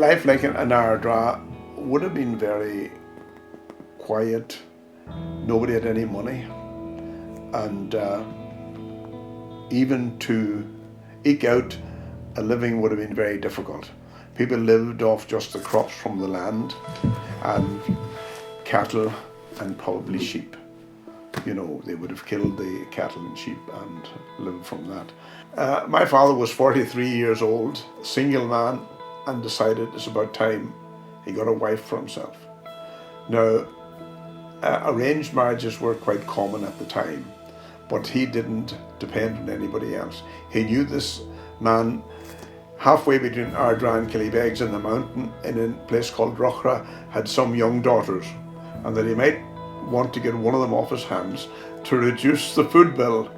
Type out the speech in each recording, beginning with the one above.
life like in Ardra would have been very quiet. Nobody had any money, and even to eke out a living would have been very difficult. People lived off just the crops from the land and cattle and probably sheep. You know, they would have killed the cattle and sheep and lived from that. My father was 43 years old, single man, and decided it's about time he got a wife for himself. Now, arranged marriages were quite common at the time, but he didn't depend on anybody else. He knew this man halfway between Ardra and Killybegs in the mountain in a place called Droghra had some young daughters, and that he might want to get one of them off his hands to reduce the food bill.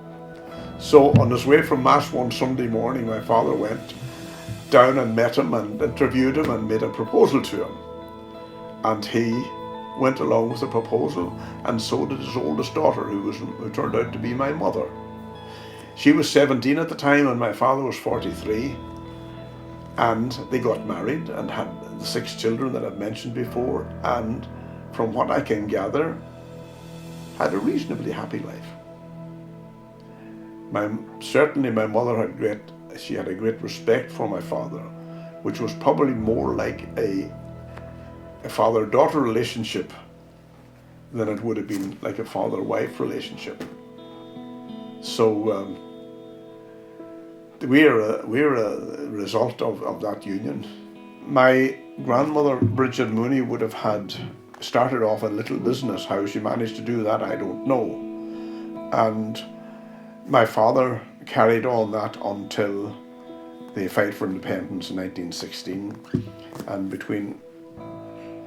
So on his way from Mass one Sunday morning, my father went down and met him and interviewed him and made a proposal to him. And he went along with the proposal, and so did his oldest daughter, who turned out to be my mother. She was 17 at the time and my father was 43, and they got married and had the 6 children that I've mentioned before, and from what I can gather, had a reasonably happy life. Certainly my mother had a great respect for my father, which was probably more like a father-daughter relationship than it would have been like a father-wife relationship. So we're a result of that union. My grandmother, Bridget Mooney, would have had started off a little business. How she managed to do that, I don't know. And my father carried on that until the fight for independence in 1916. And between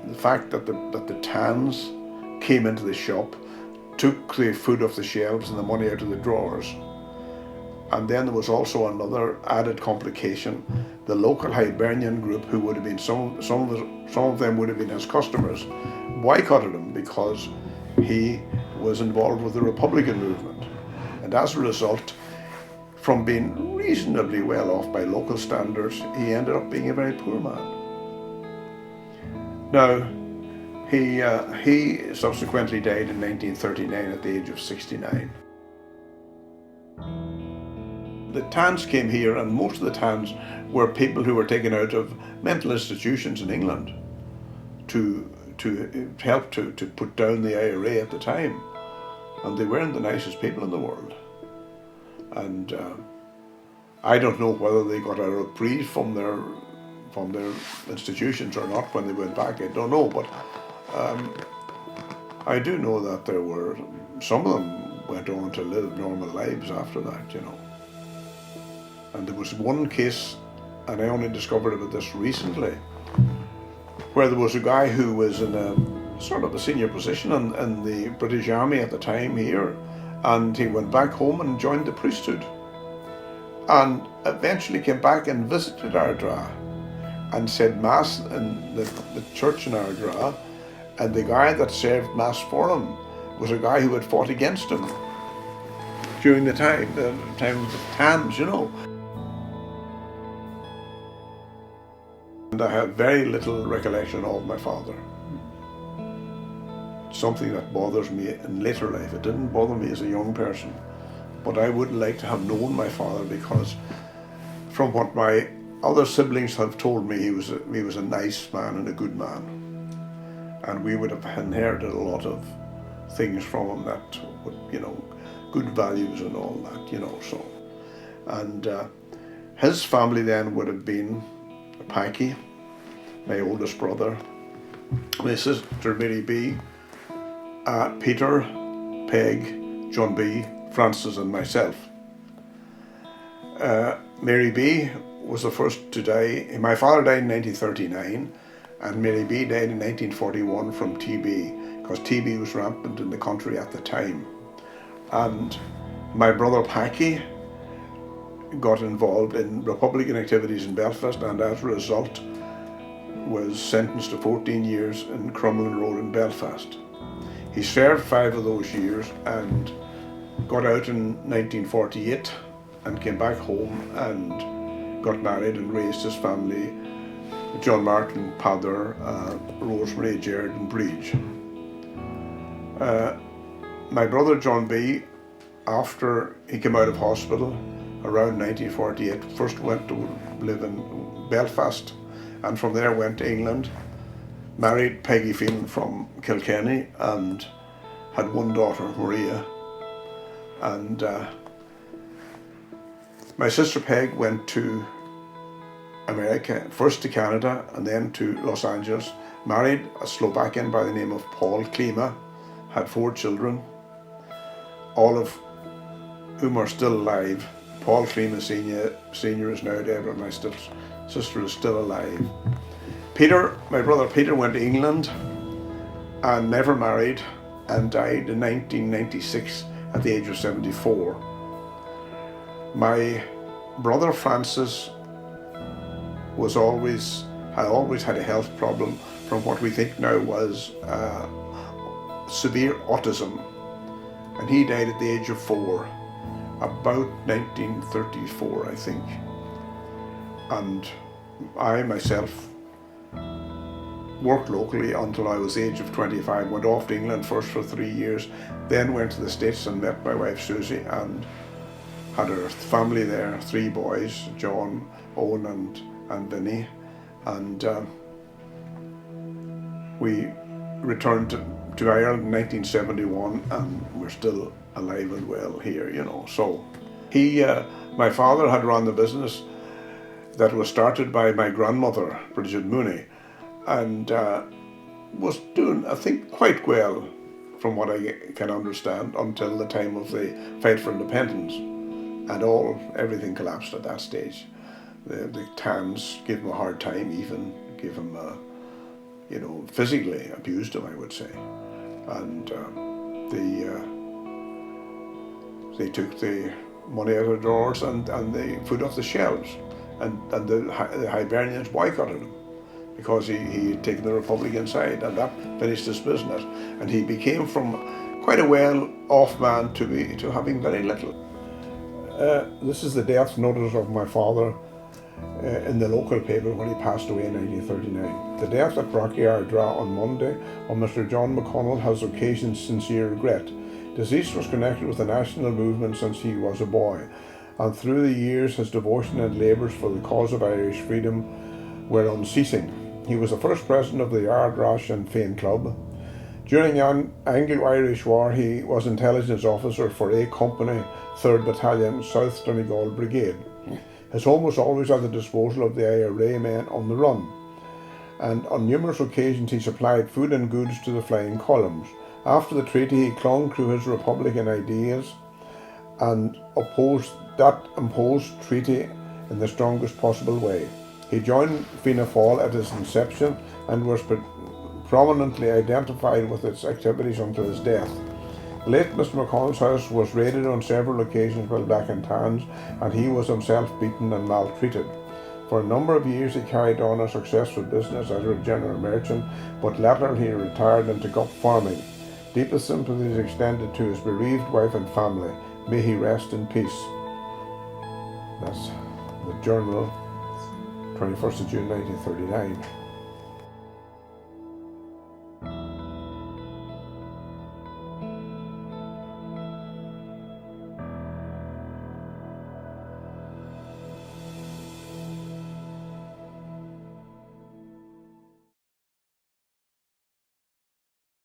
the fact that the Tans came into the shop, took the food off the shelves and the money out of the drawers, and then there was also another added complication. The local Hibernian group, who would have been some of them would have been his customers, boycotted him because he was involved with the Republican movement, and as a result, from being reasonably well off by local standards, he ended up being a very poor man. Now, he subsequently died in 1939 at the age of 69. The Tans came here, and most of the Tans were people who were taken out of mental institutions in England to help to put down the IRA at the time. And they weren't the nicest people in the world. And I don't know whether they got a reprieve from their institutions or not when they went back. I don't know, but I do know that there were some of them went on to live normal lives after that, you know. And there was one case, and I only discovered about this recently, where there was a guy who was in a sort of a senior position in the British Army at the time here, and he went back home and joined the priesthood, and eventually came back and visited Ardra and said Mass in the church in Ardra, and the guy that served Mass for him was a guy who had fought against him during the time of the Tans, you know. And I have very little recollection of my father. Something that bothers me in later life. It didn't bother me as a young person, but I would like to have known my father, because from what my other siblings have told me, he was a nice man and a good man, and we would have inherited a lot of things from him that would, you know, good values and all that, you know. So, and his family then would have been Packy, my oldest brother, my sister Mary B, Peter, Peg, John B, Francis and myself. Mary B was the first to die. My father died in 1939 and Mary B died in 1941 from TB, because TB was rampant in the country at the time. And my brother Packy got involved in Republican activities in Belfast, and as a result was sentenced to 14 years in Crumlin Road in Belfast. He served 5 of those years and got out in 1948 and came back home and got married and raised his family John Martin, Pather, Rosemary, Jared and Bridge. My brother John B, after he came out of hospital around 1948, first went to live in Belfast, and from there went to England, married Peggy Phelan from Kilkenny, and had one daughter, Maria. And my sister Peg went to America, first to Canada and then to Los Angeles, married a Slovakian by the name of Paul Klima, had 4 children, all of whom are still alive. Paul Klima Senior is now dead, but my sister is still alive. Peter, my brother Peter, went to England and never married and died in 1996 at the age of 74. My brother Francis had always had a health problem from what we think now was severe autism, and he died at the age of 4, about 1934, I think. And I myself worked locally until I was the age of 25, went off to England first for 3 years, then went to the States and met my wife Susie and had her family there, 3 boys, John, Owen and Vinny, and we returned to Ireland in 1971, and we're still alive and well here, you know. So my father had run the business that was started by my grandmother, Bridget Mooney, and was doing, I think, quite well from what I can understand until the time of the fight for independence, and everything collapsed at that stage. The Tans gave him a hard time, even gave him, physically abused him, I would say, and they took the money out of the drawers and the food off the shelves, and the Hibernians boycotted him because he had taken the Republican side, and that finished his business, and he became from quite a well-off man to having very little. This is the death notice of my father in the local paper when he passed away in 1939. The death at Brockyardra on Monday of Mr. John McConnell has occasioned sincere regret. Deceased was connected with the national movement since he was a boy, and through the years his devotion and labours for the cause of Irish freedom were unceasing. He was the first president of the Ardrosh and Féin Club. During the Anglo-Irish War, he was intelligence officer for A Company, 3rd Battalion, South Donegal Brigade. His home was always at the disposal of the IRA men on the run, and on numerous occasions he supplied food and goods to the flying columns. After the treaty, he clung to his republican ideas and opposed that imposed treaty in the strongest possible way. He joined Fianna Fáil at its inception and was prominently identified with its activities until his death. The late Mr. McConnell's house was raided on several occasions by Black and Tans, and he was himself beaten and maltreated. For a number of years he carried on a successful business as a general merchant, but later he retired and took up farming. Deepest sympathies extended to his bereaved wife and family. May he rest in peace. That's the Journal, 21st of June 1939.